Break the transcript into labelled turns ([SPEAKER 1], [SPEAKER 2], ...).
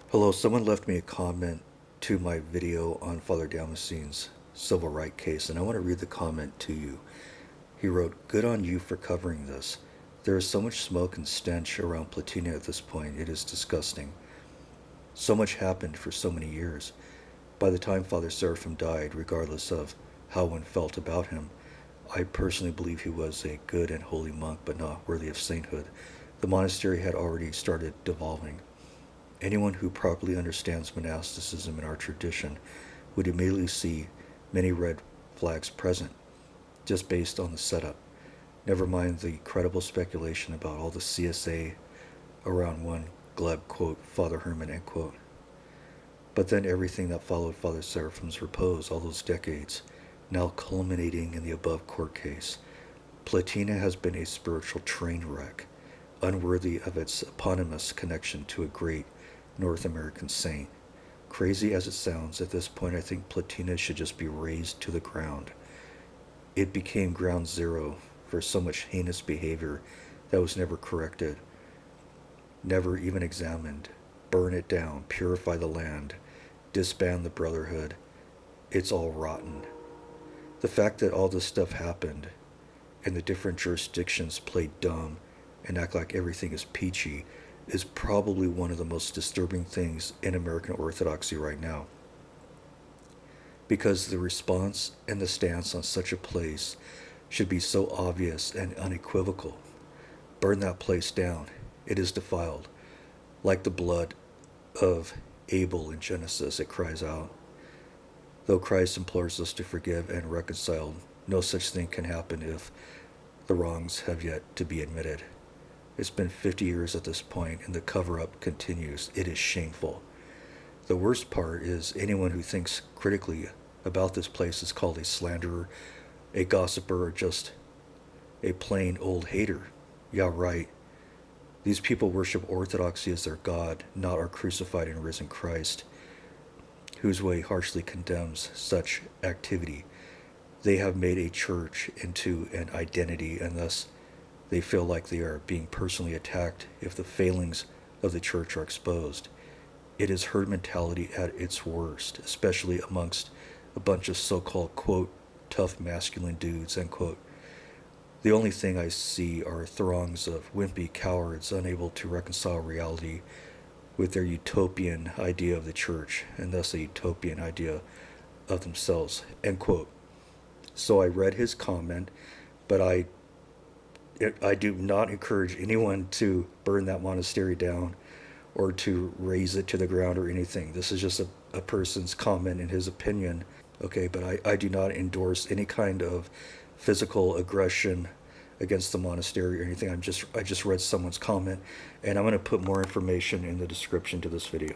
[SPEAKER 1] Hello, someone left me a comment to my video on Father Damascene's civil right case, and I want to read the comment to you. He wrote, "Good on you for covering this. There is so much smoke and stench around Platina at this point, it is disgusting. So much happened for so many years. By the time Father Seraphim died, regardless of how one felt about him, I personally believe he was a good and holy monk, but not worthy of sainthood. The monastery had already started devolving. Anyone who properly understands monasticism in our tradition would immediately see many red flags present, just based on the setup. Never mind the credible speculation about all the CSA around one gleb, quote, Father Herman, end quote. But then everything that followed Father Seraphim's repose all those decades, now culminating in the above court case. Platina has been a spiritual train wreck, unworthy of its eponymous connection to a great North American saint. Crazy as it sounds, at this point I think Platina should just be razed to the ground. It became ground zero for so much heinous behavior that was never corrected, never even examined. Burn it down, purify the land, disband the brotherhood. It's all rotten. The fact that all this stuff happened and the different jurisdictions played dumb and act like everything is peachy is probably one of the most disturbing things in American Orthodoxy right now. Because the response and the stance on such a place should be so obvious and unequivocal. Burn that place down. It is defiled. Like the blood of Abel in Genesis, it cries out. Though Christ implores us to forgive and reconcile, no such thing can happen if the wrongs have yet to be admitted. It's been 50 years at this point, and the cover-up continues. It is shameful. The worst part is anyone who thinks critically about this place is called a slanderer, a gossiper, or just a plain old hater. Yeah, right. These people worship orthodoxy as their God, not our crucified and risen Christ, whose way harshly condemns such activity. They have made a church into an identity, and thus they feel like they are being personally attacked if the failings of the church are exposed. It is herd mentality at its worst, especially amongst a bunch of so-called, quote, tough masculine dudes, end quote. The only thing I see are throngs of wimpy cowards unable to reconcile reality with their utopian idea of the church, and thus a utopian idea of themselves, end quote. So I read his comment, but I do not encourage anyone to burn that monastery down or to raze it to the ground or anything. This is just a person's comment and his opinion, okay? But I do not endorse any kind of physical aggression against the monastery or anything. I just read someone's comment, and I'm going to put more information in the description to this video.